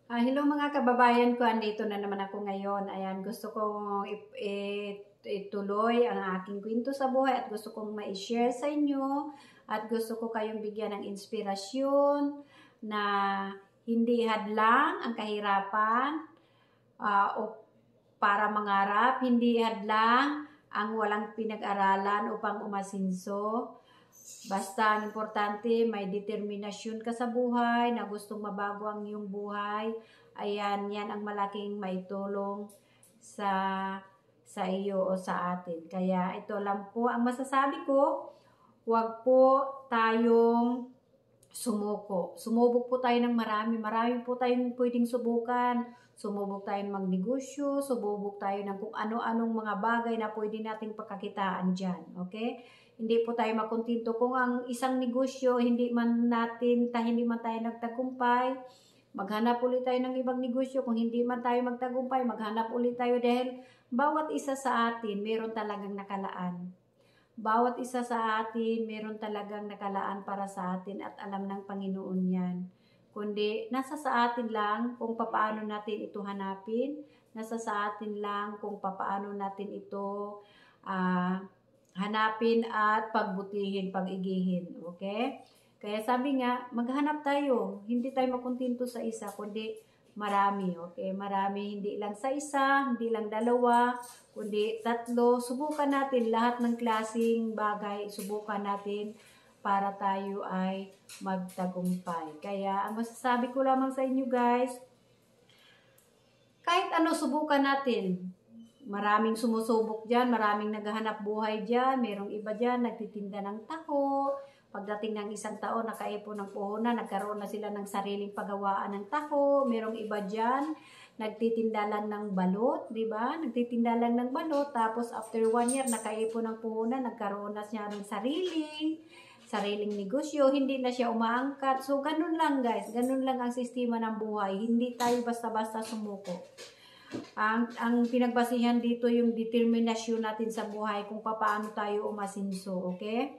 Hello mga kababayan ko, andito na naman ako ngayon. Ayan, gusto kong ituloy ang aking kwento sa buhay at gusto kong ma-share sa inyo at gusto ko kayong bigyan ng inspirasyon na hindi hadlang ang kahirapan o para mangarap, hindi hadlang ang walang pinag-aralan upang umasinso. Basta ang importante, may determinasyon ka sa buhay na gustong mabago ang iyong buhay. Ayan, yan ang malaking maitulong sa iyo o sa atin. Kaya ito lang po ang masasabi ko. Huwag po tayong sumuko. Sumubok po tayo ng marami. Marami po tayong pwedeng subukan. Sumubok tayo ng magnegosyo. Sumubok tayo ng kung ano-anong mga bagay na pwede nating pagkakitaan dyan. Okay? Hindi po tayo makontento kung ang isang negosyo hindi man tayo nagtagumpay. Maghanap ulit tayo ng ibang negosyo. Kung hindi man tayo magtagumpay, maghanap ulit tayo dahil bawat isa sa atin meron talagang nakalaan. Bawat isa sa atin meron talagang nakalaan para sa atin at alam ng Panginoon yan. Kundi nasa sa atin lang kung paano natin ito hanapin. Nasa sa atin lang kung paano natin ito hanapin at pagbutihin, pag-igihin. Okay? Kaya sabi nga, maghanap tayo. Hindi tayo makontento sa isa, kundi marami. Okay? Marami, hindi lang sa isa, hindi lang dalawa, kundi tatlo. Subukan natin lahat ng klaseng bagay. Subukan natin para tayo ay magtagumpay. Kaya ang masasabi ko lamang sa inyo guys, kahit ano subukan natin. Maraming sumusubok dyan, maraming naghahanap buhay dyan, merong iba dyan, nagtitinda ng taho. Pagdating ng isang taon, nakaipon ng puhunan, nagkaroon na sila ng sariling pagawaan ng taho. Merong iba dyan, nagtitinda lang ng balot, di ba? Nagtitinda lang ng balot, tapos after 1 year, nakaipon ng puhunan, nagkaroon na siya ng sariling negosyo, hindi na siya umaangkat. So, ganun lang guys, ganun lang ang sistema ng buhay. Hindi tayo basta-basta sumuko. Ang pinagbasihan dito yung determinasyon natin sa buhay kung paano tayo umasinso, okay?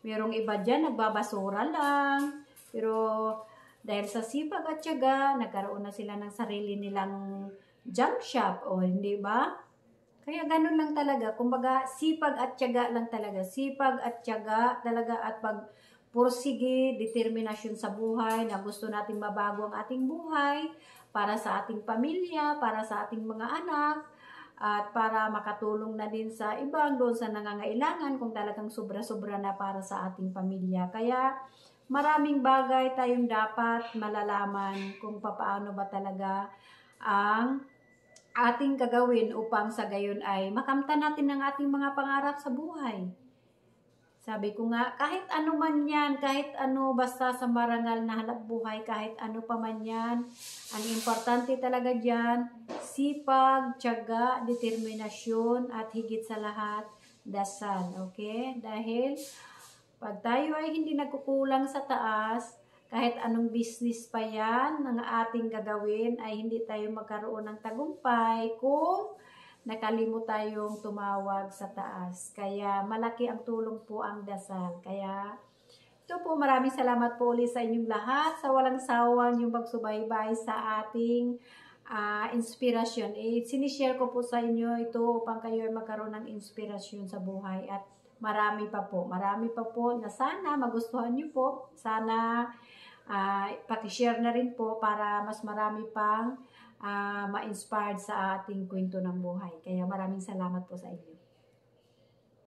Merong iba dyan, nagbabasura lang. Pero dahil sa sipag at tiyaga, nagkaroon na sila ng sarili nilang junk shop, o hindi ba? Kaya ganun lang talaga. Kumbaga, sipag at tiyaga lang talaga. Sipag at tiyaga talaga at pagpursige, determinasyon sa buhay na gusto natin mabago ang ating buhay para sa ating pamilya, para sa ating mga anak, at para makatulong na din sa ibang doon sa nangangailangan kung talagang sobra-sobra na para sa ating pamilya. Kaya maraming bagay tayong dapat malalaman kung paano ba talaga ang ating gagawin upang sa gayon ay makamtan natin ang ating mga pangarap sa buhay. Sabi ko nga, kahit ano man yan, kahit ano, basta sa marangal na hanap buhay, kahit ano pa man yan, ang importante talaga dyan, sipag, tiyaga, determinasyon, at higit sa lahat, dasal. Okay? Dahil pag tayo ay hindi nagkukulang sa taas, kahit anong business pa yan ng ating gagawin, ay hindi tayo magkaroon ng tagumpay kung nakalimot tayong tumawag sa taas. Kaya malaki ang tulong po ang dasal. Kaya ito po, maraming salamat po ulit sa inyong lahat sa walang sawang yung pagsubaybay sa ating inspirasyon. Sinishare ko po sa inyo ito upang kayo ay magkaroon ng inspirasyon sa buhay. At marami pa po na sana magustuhan nyo po. Sana pakishare na rin po para mas marami pang ma-inspired sa ating kwento ng buhay. Kaya maraming salamat po sa inyo.